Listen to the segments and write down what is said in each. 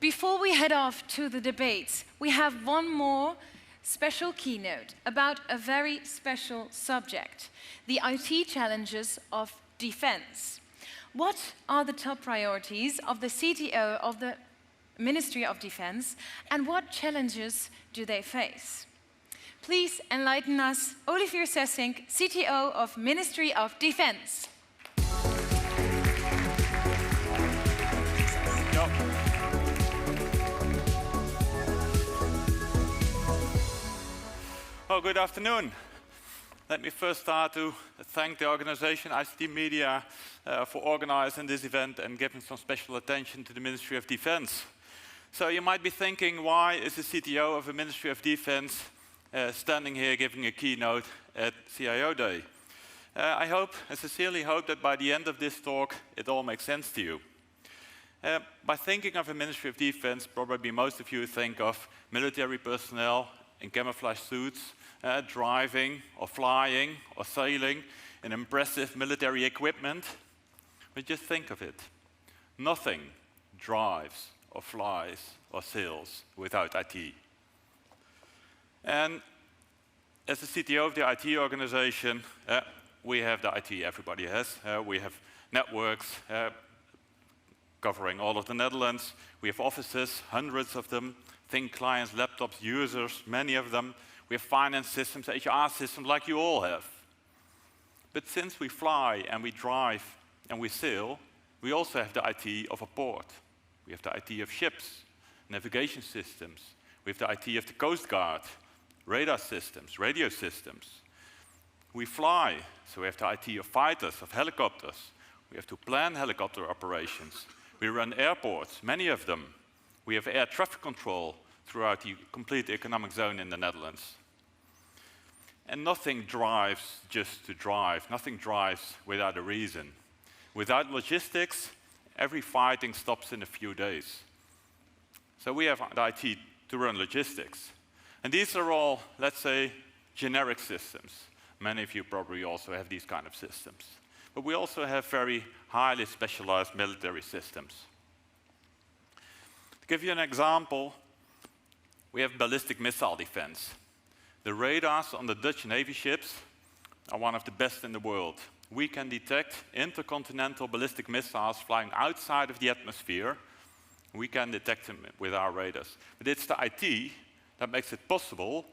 Before we head off to the debates, we have one more special keynote about a very special subject, the IT challenges of defense. What are the top priorities of the CTO of the Ministry of Defense, and what challenges do they face? Please enlighten us, Olivier Sessink, CTO of Ministry of Defense. Well, good afternoon. Let me first start to thank the organization, ICT Media, for organizing this event and giving some special attention to the Ministry of Defense. So you might be thinking, why is the CTO of the Ministry of Defense standing here giving a keynote at CIO Day? I sincerely hope that by the end of this talk, it all makes sense to you. By thinking of the Ministry of Defense, probably most of you think of military personnel in camouflage suits, driving or flying or sailing in impressive military equipment. But just think of it. Nothing drives or flies or sails without IT. And as the CTO of the IT organization, we have the IT everybody has. We have networks covering all of the Netherlands. We have offices, hundreds of them. Think clients, laptops, users, many of them. We have finance systems, HR systems, like you all have. But since we fly and we drive and we sail, we also have the IT of a port. We have the IT of ships, navigation systems. We have the IT of the Coast Guard, radar systems, radio systems. We fly, so we have the IT of fighters, of helicopters. We have to plan helicopter operations. We run airports, many of them. We have air traffic control throughout the complete economic zone in the Netherlands. And nothing drives just to drive. Nothing drives without a reason. Without logistics, every fighting stops in a few days. So we have the IT to run logistics. And these are all, let's say, generic systems. Many of you probably also have these kind of systems. But we also have very highly specialized military systems. To give you an example, we have ballistic missile defense. The radars on the Dutch Navy ships are one of the best in the world. We can detect intercontinental ballistic missiles flying outside of the atmosphere. We can detect them with our radars. But it's the IT that makes it possible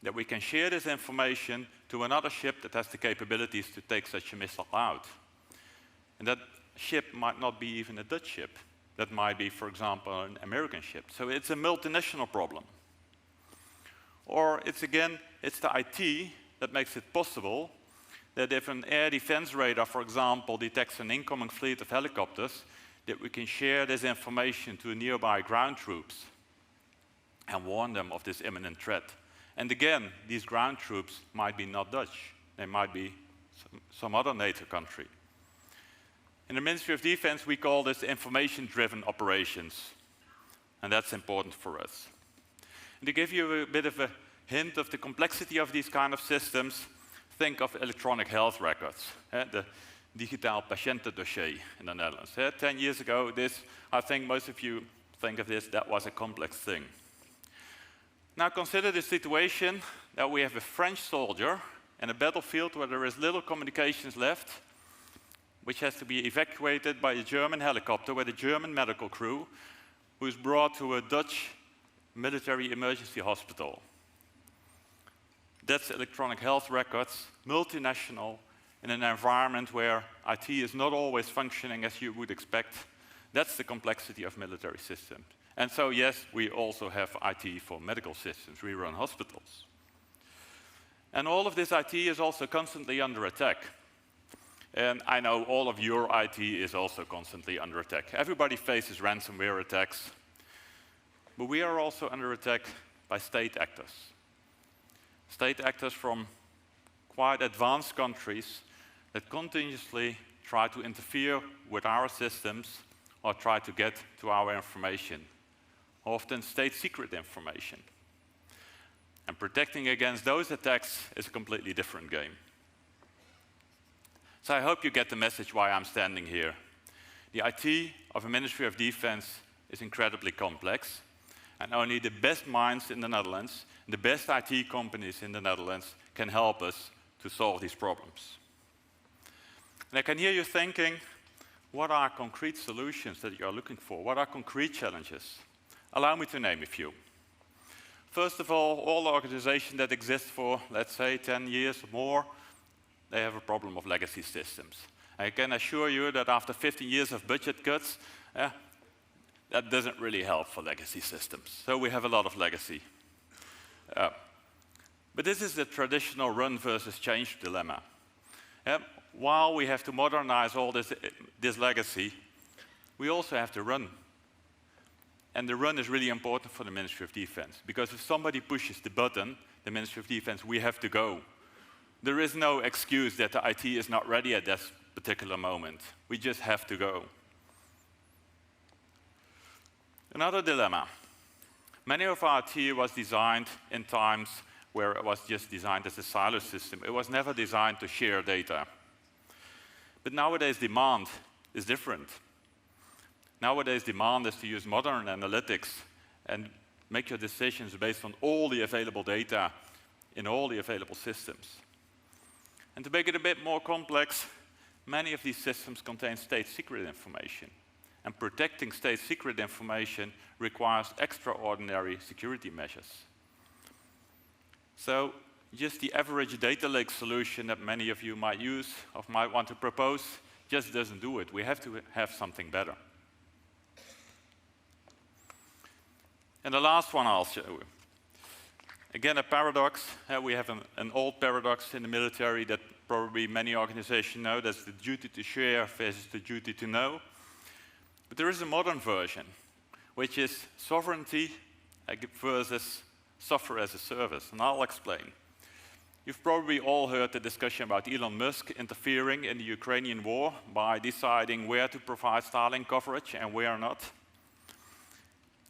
that we can share this information to another ship that has the capabilities to take such a missile out. And that ship might not be even a Dutch ship. That might be, for example, an American ship. So it's a multinational problem. Or it's the IT that makes it possible that if an air defense radar, for example, detects an incoming fleet of helicopters, that we can share this information to nearby ground troops and warn them of this imminent threat. And again, these ground troops might be not Dutch. They might be some other NATO country. In the Ministry of Defense, we call this information-driven operations. And that's important for us. And to give you a bit of a hint of the complexity of these kind of systems, think of electronic health records, the digitaal patiëntendossier in the Netherlands. 10 years ago, I think most of you think of this, that was a complex thing. Now consider the situation that we have a French soldier in a battlefield where there is little communications left, which has to be evacuated by a German helicopter with a German medical crew, who is brought to a Dutch military emergency hospital. That's electronic health records, multinational, in an environment where IT is not always functioning as you would expect. That's the complexity of military systems. And so, yes, we also have IT for medical systems. We run hospitals. And all of this IT is also constantly under attack. And I know all of your IT is also constantly under attack. Everybody faces ransomware attacks. But we are also under attack by state actors. State actors from quite advanced countries that continuously try to interfere with our systems or try to get to our information, often state secret information. And protecting against those attacks is a completely different game. So I hope you get the message why I'm standing here. The IT of a Ministry of Defense is incredibly complex, and only the best minds in the Netherlands, the best IT companies in the Netherlands can help us to solve these problems. And I can hear you thinking, what are concrete solutions that you are looking for? What are concrete challenges? Allow me to name a few. First of all organizations that exist for, let's say, 10 years or more, they have a problem of legacy systems. I can assure you that after 15 years of budget cuts, that doesn't really help for legacy systems. So we have a lot of legacy. But this is the traditional run versus change dilemma. While we have to modernize all this legacy, we also have to run. And the run is really important for the Ministry of Defense, because if somebody pushes the button, the Ministry of Defense, we have to go. There is no excuse that the IT is not ready at this particular moment. We just have to go. Another dilemma. Many of our IT was designed in times where it was just designed as a silo system. It was never designed to share data. But nowadays demand is different. Nowadays demand is to use modern analytics and make your decisions based on all the available data in all the available systems. And to make it a bit more complex, many of these systems contain state secret information. And protecting state secret information requires extraordinary security measures. So just the average data lake solution that many of you might use or might want to propose just doesn't do it. We have to have something better. And the last one I'll show you. Again, a paradox. We have an old paradox in the military that probably many organizations know. That's the duty to share versus the duty to know. But there is a modern version, which is sovereignty versus software as a service. And I'll explain. You've probably all heard the discussion about Elon Musk interfering in the Ukrainian war by deciding where to provide Starlink coverage and where not.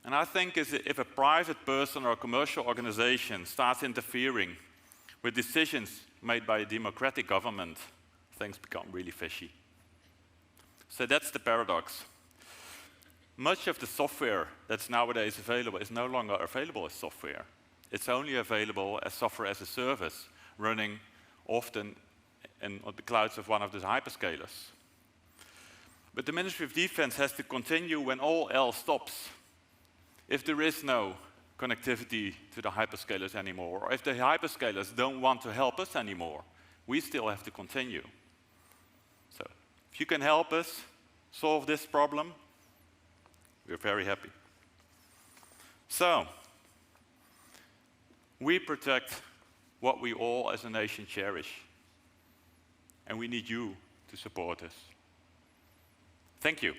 And I think if a private person or a commercial organization starts interfering with decisions made by a democratic government, things become really fishy. So that's the paradox. Much of the software that's nowadays available is no longer available as software. It's only available as software as a service, running often on the clouds of one of the hyperscalers. But the Ministry of Defense has to continue when all else stops. If there is no connectivity to the hyperscalers anymore, or if the hyperscalers don't want to help us anymore, we still have to continue. So if you can help us solve this problem, we're very happy. So we protect what we all as a nation cherish, and we need you to support us. Thank you.